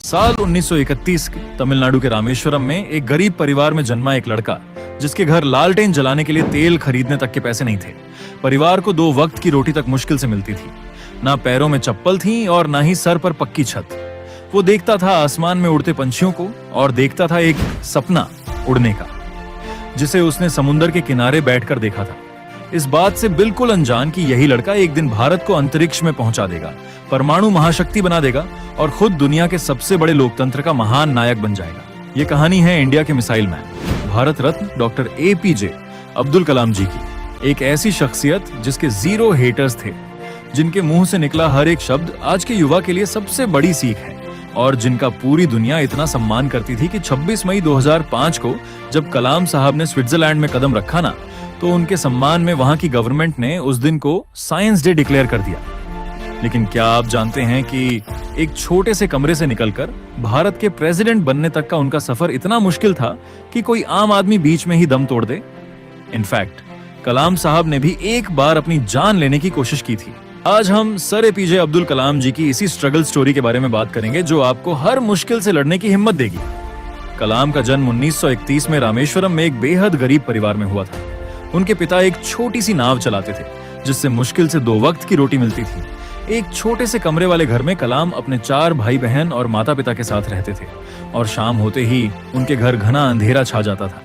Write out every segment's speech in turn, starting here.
साल 1931 के तमिलनाडु के रामेश्वरम में एक गरीब परिवार में जन्मा एक लड़का, जिसके घर लालटेन जलाने के लिए तेल खरीदने तक के पैसे नहीं थे। परिवार को 2 वक्त की रोटी तक मुश्किल से मिलती थी। ना पैरों में चप्पल थी और ना ही सर पर पक्की छत। वो देखता था आसमान में उड़ते पंछियों को और देखता था एक सपना उड़ने का, जिसे उसने समुद्र के किनारे बैठकर देखा था। इस बात से बिल्कुल अनजान कि यही लड़का एक दिन भारत को अंतरिक्ष में पहुंचा देगा, परमाणु महाशक्ति बना देगा और खुद दुनिया के सबसे बड़े लोकतंत्र का महान नायक बन जाएगा। ये कहानी है इंडिया के missile man, Bharat Ratna doctor APJ Abdul Kalam जी की। एक ऐसी शख्सियत जिसके 0 हेटर्स थे, जिनके मुंह से निकला हर एक शब्द आज के युवा के लिए सबसे बड़ी सीख है और जिनका पूरी दुनिया इतना सम्मान करती थी कि 26 मई 2005 को जब कलाम साहब ने स्विट्जरलैंड में कदम रखा ना, तो उनके सम्मान में वहां की गवर्नमेंट ने उस दिन को साइंस डे डिक्लेयर कर दिया। लेकिन क्या आप जानते हैं कि एक छोटे से कमरे से निकलकर भारत के प्रेसिडेंट बनने तक का उनका सफर इतना मुश्किल था कि कोई आम आदमी बीच में ही दम तोड़ दे। इनफैक्ट कलाम साहब ने भी एक बार अपनी जान लेने की कोशिश की थी। आज हम सर APJ अब्दुल कलाम जी की इसी स्ट्रगल स्टोरी के बारे में बात करेंगे, जो आपको हर मुश्किल से लड़ने की हिम्मत देगी। कलाम का जन्म 1931 में रामेश्वरम में एक बेहद गरीब परिवार में हुआ था। उनके पिता एक छोटी सी नाव चलाते थे, जिससे मुश्किल से 2 वक्त की रोटी मिलती थी। एक छोटे से कमरे वाले घर में कलाम अपने 4 भाई बहन और माता पिता के साथ रहते थे और शाम होते ही उनके घर घना अंधेरा छा जाता था।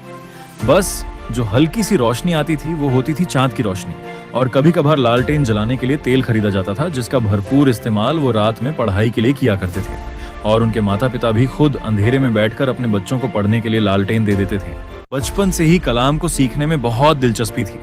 बस जो हल्की सी रोशनी आती थी वो होती थी चांद की रोशनी, और कभी कभार लालटेन जलाने के लिए तेल खरीदा जाता था, जिसका भरपूर इस्तेमाल वो रात में पढ़ाई के लिए किया करते थे। और उनके माता पिता भी खुद अंधेरे में बैठकर अपने बच्चों को पढ़ने के लिए लालटेन दे देते थे। बचपन से ही कलाम को सीखने में बहुत दिलचस्पी थी।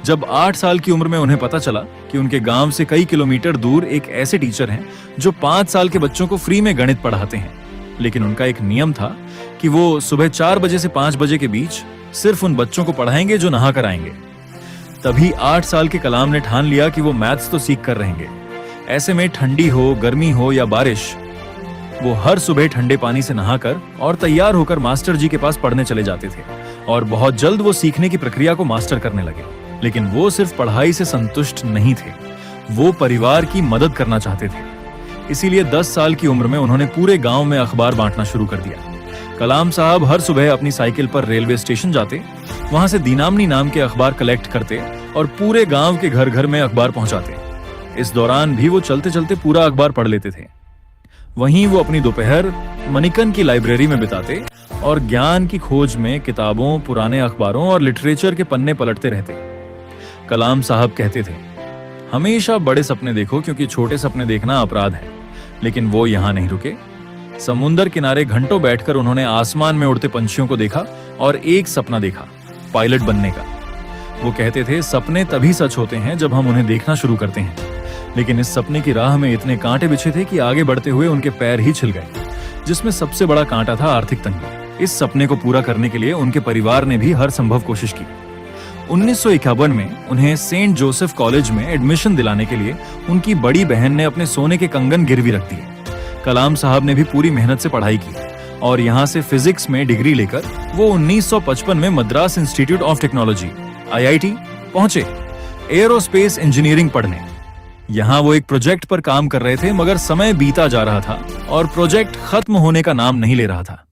जब 8 साल की उम्र में उन्हें पता चला कि उनके गांव से कई किलोमीटर दूर एक ऐसे टीचर हैं जो 5 साल के बच्चों को फ्री में गणित पढ़ाते हैं, लेकिन उनका एक नियम था कि वो सुबह 4 बजे से 5 बजे के बीच सिर्फ उन बच्चों को पढ़ाएंगे जो नहा कर आएंगे। तभी 8 साल के कलाम ने ठान लिया कि वो मैथ्स तो सीख कर रहेंगे। ऐसे में ठंडी हो, गर्मी हो या बारिश, वो हर सुबह ठंडे पानी से नहाकर और तैयार होकर मास्टर जी के पास पढ़ने चले जाते थे और बहुत जल्द वो सीखने की प्रक्रिया को मास्टर करने लगे। लेकिन वो सिर्फ पढ़ाई से संतुष्ट नहीं थे, वो परिवार की मदद करना चाहते थे। इसीलिए 10 साल की उम्र में उन्होंने पूरे गांव में अखबार बांटना शुरू कर दिया। कलाम साहब हर सुबह अपनी साइकिल पर रेलवे स्टेशन जाते, वहां से दीनामनी नाम के अखबार कलेक्ट करते और पूरे गांव के घर घर में अखबार पहुंचाते। इस दौरान भी वो चलते चलते पूरा अखबार पढ़ लेते थे। वहीं वो अपनी दोपहर मणिकन की लाइब्रेरी में बिताते और ज्ञान की खोज में किताबों, पुराने अखबारों और लिटरेचर के पन्ने पलटते रहते। कलाम साहब कहते थे, हमेशा बड़े सपने देखो क्योंकि छोटे सपने देखना अपराध है। लेकिन वो यहां नहीं रुके। समुद्र किनारे घंटों बैठकर उन्होंने आसमान में उड़ते पंछियों को देखा और एक सपना देखा, पायलट बनने का। वो कहते थे, सपने तभी सच होते हैं जब हम उन्हें देखना शुरू करते हैं। लेकिन इस सपने की राह में इतने कांटे बिछे थे कि आगे बढ़ते हुए उनके पैर ही छिल गए, जिसमें सबसे बड़ा कांटा था आर्थिक तंगी। इस सपने को पूरा करने के लिए उनके परिवार ने भी हर संभव कोशिश की। 1951 में उन्हें सेंट जोसेफ कॉलेज में एडमिशन दिलाने के लिए उनकी बड़ी बहन ने अपने सोने के कंगन गिरवी रख दिए। कलाम साहब ने भी पूरी मेहनत से पढ़ाई की और यहाँ से फिजिक्स में डिग्री लेकर वो 1955 में Madras institute of technology IIT पहुंचे एयरोस्पेस इंजीनियरिंग पढ़ने। यहाँ वो एक प्रोजेक्ट पर काम कर रहे थे, मगर समय बीता जा रहा था और प्रोजेक्ट खत्म होने का नाम नहीं ले रहा था,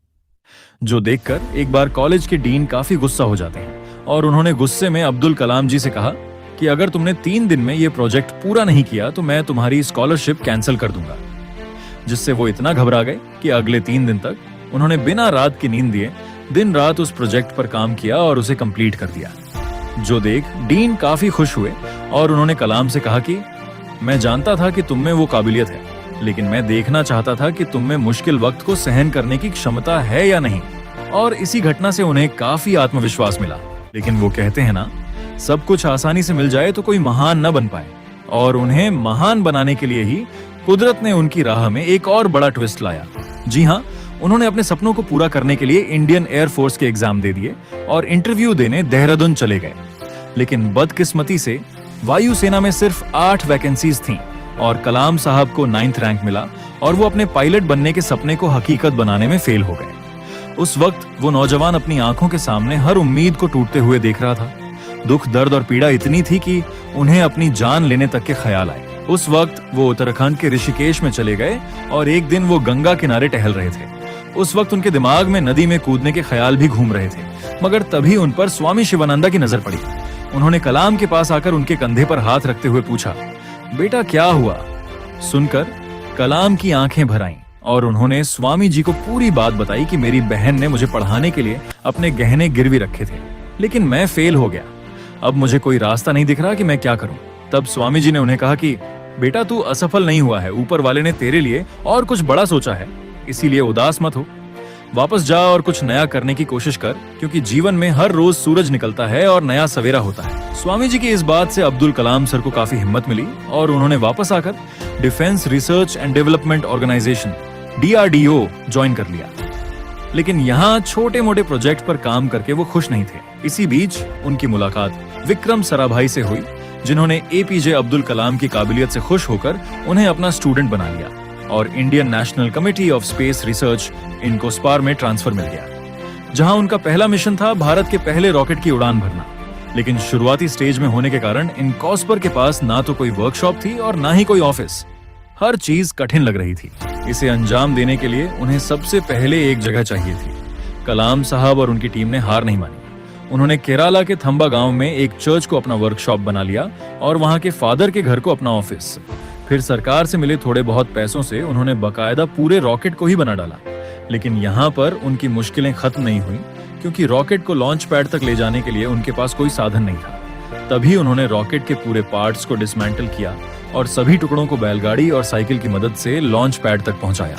जो देखकर एक बार कॉलेज के डीन काफी गुस्सा हो जाते हैं और उन्होंने गुस्से में अब्दुल कलाम जी से कहा कि अगर तुमने 3 दिन में ये प्रोजेक्ट पूरा नहीं किया तो मैं तुम्हारी स्कॉलरशिप कैंसिल कर दूंगा। जिससे वो इतना घबरा गए कि अगले 3 दिन तक उन्होंने बिना रात की नींद दिए दिन रात उस प्रोजेक्ट पर काम किया और उसे कंप्लीट कर दिया। जो देख डीन काफी खुश हुए और उन्होंने कलाम से कहा कि मैं जानता था कि तुम में वो काबिलियत है, लेकिन मैं देखना चाहता था कि तुम में मुश्किल वक्त को सहन करने की क्षमता है या नहीं। और इसी घटना से उन्हें काफी आत्मविश्वास मिला। लेकिन वो कहते हैं ना, सब कुछ आसानी से मिल जाए तो कोई महान न बन पाए, और उन्हें महान बनाने के लिए ही कुदरत ने उनकी राह में एक और बड़ा ट्विस्ट लाया। जी हाँ, उन्होंने अपने सपनों को पूरा करने के लिए इंडियन एयरफोर्स के एग्जाम दे दिए और इंटरव्यू देने देहरादून चले गए। लेकिन बदकिस्मती से वायुसेना में सिर्फ 8 वैकेंसीज थीं और कलाम साहब को 9th रैंक मिला और वो अपने पायलट बनने के सपने को हकीकत बनाने में फेल हो गए। उस वक्त वो नौजवान अपनी आंखों के सामने हर उम्मीद को टूटते हुए देख रहा था। दुख, दर्द और पीड़ा इतनी थी कि उन्हें अपनी जान लेने तक के ख्याल आए। उस वक्त वो उत्तराखंड के ऋषिकेश में चले गए और एक दिन वो गंगा किनारे टहल रहे थे। उस वक्त उनके दिमाग में नदी में कूदने के ख्याल भी घूम रहे थे, मगर तभी उन पर स्वामी शिवानंदा की नजर पड़ी। उन्होंने कलाम के पास आकर उनके कंधे पर हाथ रखते हुए पूछा, बेटा क्या हुआ? सुनकर कलाम की आंखें भर आईं और उन्होंने स्वामी जी को पूरी बात बताई कि मेरी बहन ने मुझे पढ़ाने के लिए अपने गहने गिरवी रखे थे, लेकिन मैं फेल हो गया। अब मुझे कोई रास्ता नहीं दिख रहा कि मैं क्या करूं। तब स्वामी जी ने उन्हें कहा कि बेटा तू असफल नहीं हुआ है, ऊपर वाले ने तेरे लिए और कुछ बड़ा सोचा है, इसीलिए उदास मत हो। वापस जा और कुछ नया करने की कोशिश कर, क्योंकि जीवन में हर रोज सूरज निकलता है और नया सवेरा होता है। स्वामी जी की इस बात से अब्दुल कलाम सर को काफी हिम्मत मिली और उन्होंने वापस आकर defence research and development organisation DRDO join कर लिया। लेकिन यहाँ छोटे मोटे प्रोजेक्ट पर काम करके वो खुश नहीं थे। इसी बीच उनकी मुलाकात विक्रम साराभाई से हुई, जिन्होंने APJ अब्दुल कलाम की काबिलियत से खुश होकर उन्हें अपना स्टूडेंट बना लिया और Indian national committee of space research INCOSPAR में ट्रांसफर मिल गया, जहां उनका पहला मिशन था भारत के पहले रॉकेट की उड़ान भरना। लेकिन शुरुआती स्टेज में होने के कारण इनकोस्पर के पास ना तो कोई वर्कशॉप थी और ना ही कोई ऑफिस। हर चीज कठिन लग रही थी। इसे अंजाम देने के लिए उन्हें सबसे पहले एक जगह चाहिए थी। कलाम साहब और उनकी टीम ने हार नहीं मानी। उन्होंने केरला के थंबा गांव में एक चर्च को अपना वर्कशॉप बना लिया और वहां के फादर के घर को अपना ऑफिस। फिर सरकार से मिले थोड़े बहुत पैसों से उन्होंने बकायदा पूरे रॉकेट को ही बना डाला। लेकिन यहाँ पर उनकी मुश्किलें खत्म नहीं हुई, क्योंकि रॉकेट को लॉन्च पैड तक ले जाने के लिए उनके पास कोई साधन नहीं था। तभी उन्होंने रॉकेट के पूरे पार्ट्स को डिसमेंटल किया और सभी टुकड़ों को बैलगाड़ी और साइकिल की मदद से लॉन्च पैड तक पहुंचाया।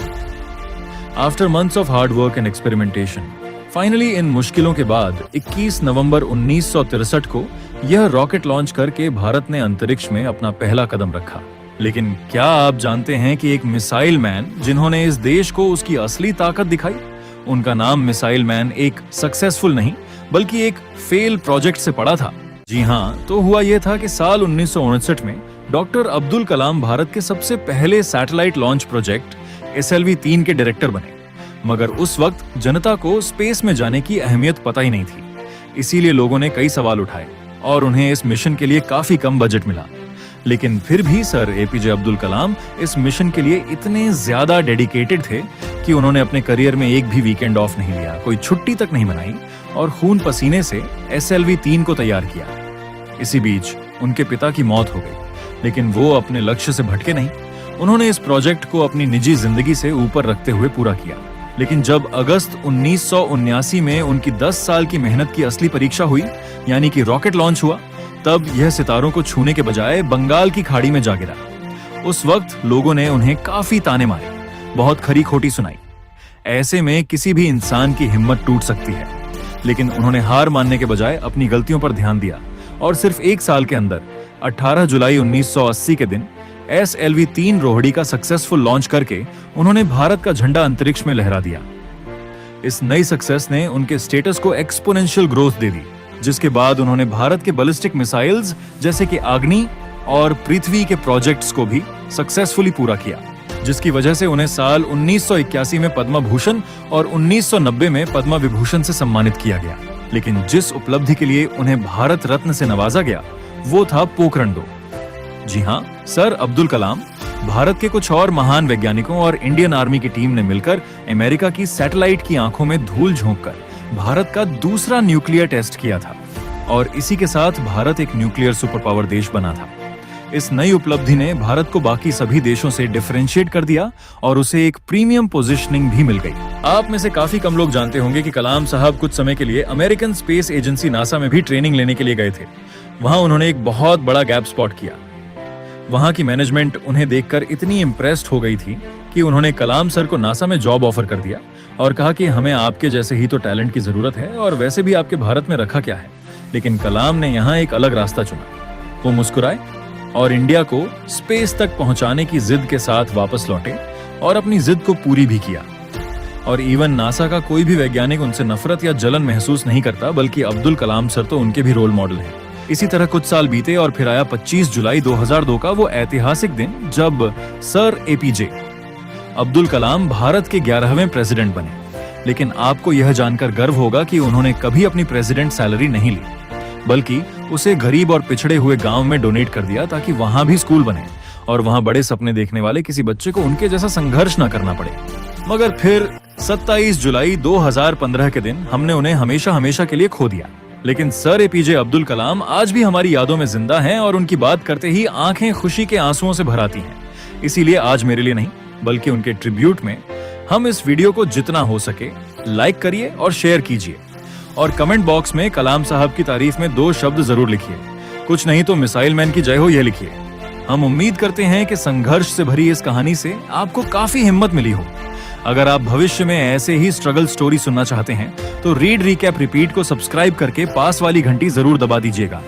After months of hard work and experimentation, finally in मुश्किलों के बाद 21 नवंबर 1963 को यह रॉकेट लॉन्च करके भारत ने अंतरिक्ष में अपना पहला कदम रखा। लेकिन क्या आप जानते हैं कि एक मिसाइल मैन जिन्होंने इस देश को उसकी असली ताकत दिखाई, उनका नाम मिसाइल मैन एक सक्सेसफुल नहीं बल्कि एक फेल प्रोजेक्ट से पड़ा था। जी हाँ, तो हुआ यह था कि साल 1959 में डॉक्टर अब्दुल कलाम भारत के सबसे पहले सैटेलाइट लॉन्च प्रोजेक्ट SLV-3 के डायरेक्टर बने। मगर उस वक्त जनता को स्पेस में जाने की अहमियत पता ही नहीं थी, इसीलिए लोगों ने कई सवाल उठाए और उन्हें इस मिशन के लिए काफी कम बजट मिला। लेकिन फिर भी सर APJ अब्दुल कलाम इस मिशन के लिए इतने ज्यादा डेडिकेटेड थे कि उन्होंने अपने करियर में एक भी वीकेंड ऑफ नहीं लिया, कोई छुट्टी तक नहीं मनाई और खून पसीने से SLV-3 को तैयार किया। इसी बीच उनके पिता की मौत हो गई, लेकिन वो अपने लक्ष्य से भटके नहीं। उन्होंने इस प्रोजेक्ट को अपनी निजी जिंदगी से ऊपर रखते हुए पूरा किया। लेकिन जब अगस्त 1979 में उनकी 10 साल की मेहनत की असली परीक्षा हुई, यानी कि रॉकेट लॉन्च हुआ, तब यह सितारों को छूने के बजाय बंगाल की खाड़ी में जा गिरा। उस वक्त लोगों ने उन्हें काफी ताने मारे, बहुत खरी खोटी सुनाई। ऐसे में किसी भी इंसान की हिम्मत टूट सकती है, लेकिन उन्होंने हार मानने के बजाय अपनी गलतियों पर ध्यान दिया और सिर्फ एक साल के अंदर 18 जुलाई 1980 के दिन SLV-3 रोहिणी का सक्सेसफुल लॉन्च करके उन्होंने भारत का झंडा अंतरिक्ष में लहरा दिया। इस नई सक्सेस ने उनके स्टेटस को एक्सपोनेंशियल ग्रोथ दे दी, जिसके बाद उन्होंने भारत के बैलिस्टिक मिसाइल्स जैसे कि अग्नि और पृथ्वी के प्रोजेक्ट्स को भी सक्सेसफुली पूरा किया, जिसकी वजह से उन्हें साल 1981 में पद्म भूषण और 1990 में पद्म विभूषण से सम्मानित किया गया। लेकिन जिस उपलब्धि के लिए उन्हें भारत रत्न से नवाजा गया वो था पोखरण 2। जी हाँ, सर अब्दुल कलाम, भारत के कुछ और महान वैज्ञानिकों और इंडियन आर्मी की टीम ने मिलकर अमेरिका की सैटेलाइट की आंखों में धूल झोंककर भारत का दूसरा न्यूक्लियर टेस्ट किया था और इसी के साथ भारत एक न्यूक्लियर सुपर पावर देश बना था। इस नई उपलब्धि ने भारत को बाकी सभी देशों से डिफरेंशिएट कर दिया और उसे एक प्रीमियम पोजीशनिंग भी मिल गई। आप में से काफी कम लोग जानते होंगे कि कलाम साहब कुछ समय के लिए अमेरिकन स्पेस एजेंसी नासा में भी ट्रेनिंग लेने के लिए गए थे। वहां उन्होंने एक बहुत बड़ा गैप स्पॉट किया। वहां की मैनेजमेंट उन्हें देखकर इतनी इम्प्रेस्ड हो गई थी कि उन्होंने कलाम सर को नासा में जॉब ऑफर कर दिया और कहा कि हमें आपके जैसे ही तो टैलेंट की जरूरत है और वैसे भी आपके भारत में रखा क्या है। लेकिन कलाम ने यहाँ एक अलग रास्ता चुना। वो मुस्कुराए और इंडिया को स्पेस तक पहुंचाने की जिद के साथ वापस लौटे और अपनी जिद को पूरी भी किया। और इवन नासा का कोई भी वैज्ञानिक उनसे नफरत या जलन महसूस नहीं करता, बल्कि अब्दुल कलाम सर तो उनके भी रोल मॉडल हैं। इसी तरह कुछ साल बीते और फिर आया 25 जुलाई 2002 का वो ऐतिहासिक दिन जब सर APJ अब्दुल कलाम भारत के 11वें प्रेसिडेंट बने। लेकिन आपको यह जानकर गर्व होगा कि उन्होंने कभी अपनी प्रेसिडेंट सैलरी नहीं ली, बल्कि उसे गरीब और पिछड़े हुए गांव में डोनेट कर दिया ताकि वहां भी स्कूल बने और वहां बड़े सपने देखने वाले किसी बच्चे को उनके जैसा संघर्ष ना करना पड़े। मगर फिर 27 जुलाई 2015 के दिन हमने उन्हें हमेशा हमेशा के लिए खो दिया। लेकिन सर एपीजे अब्दुल कलाम आज भी हमारी यादों में जिंदा हैं और उनकी बात करते ही आंखें खुशी के आंसुओं से भर आती हैं। इसीलिए आज मेरे लिए नहीं बल्कि उनके ट्रिब्यूट में हम इस वीडियो को जितना हो सके लाइक करिए और शेयर कीजिए, और कमेंट बॉक्स में कलाम साहब की तारीफ में 2 शब्द जरूर लिखिए। कुछ नहीं तो मिसाइल मैन की जय हो यह लिखिए। हम उम्मीद करते हैं कि संघर्ष से भरी इस कहानी से आपको काफी हिम्मत मिली हो। अगर आप भविष्य में ऐसे ही स्ट्रगल स्टोरी सुनना चाहते हैं तो रीड रिकैप रिपीट को सब्सक्राइब करके पास वाली घंटी जरूर दबा दीजिएगा।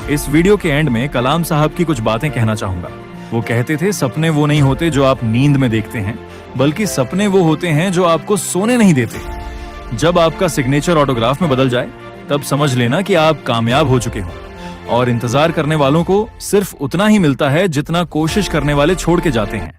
इस वीडियो के एंड में कलाम साहब की कुछ बातें कहना चाहूंगा। वो कहते थे, सपने वो नहीं होते जो आप नींद में देखते हैं, बल्कि सपने वो होते हैं जो आपको सोने नहीं देते। जब आपका सिग्नेचर ऑटोग्राफ में बदल जाए तब समझ लेना कि आप कामयाब हो चुके हो, और इंतजार करने वालों को सिर्फ उतना ही मिलता है जितना कोशिश करने वाले छोड़ के जाते हैं।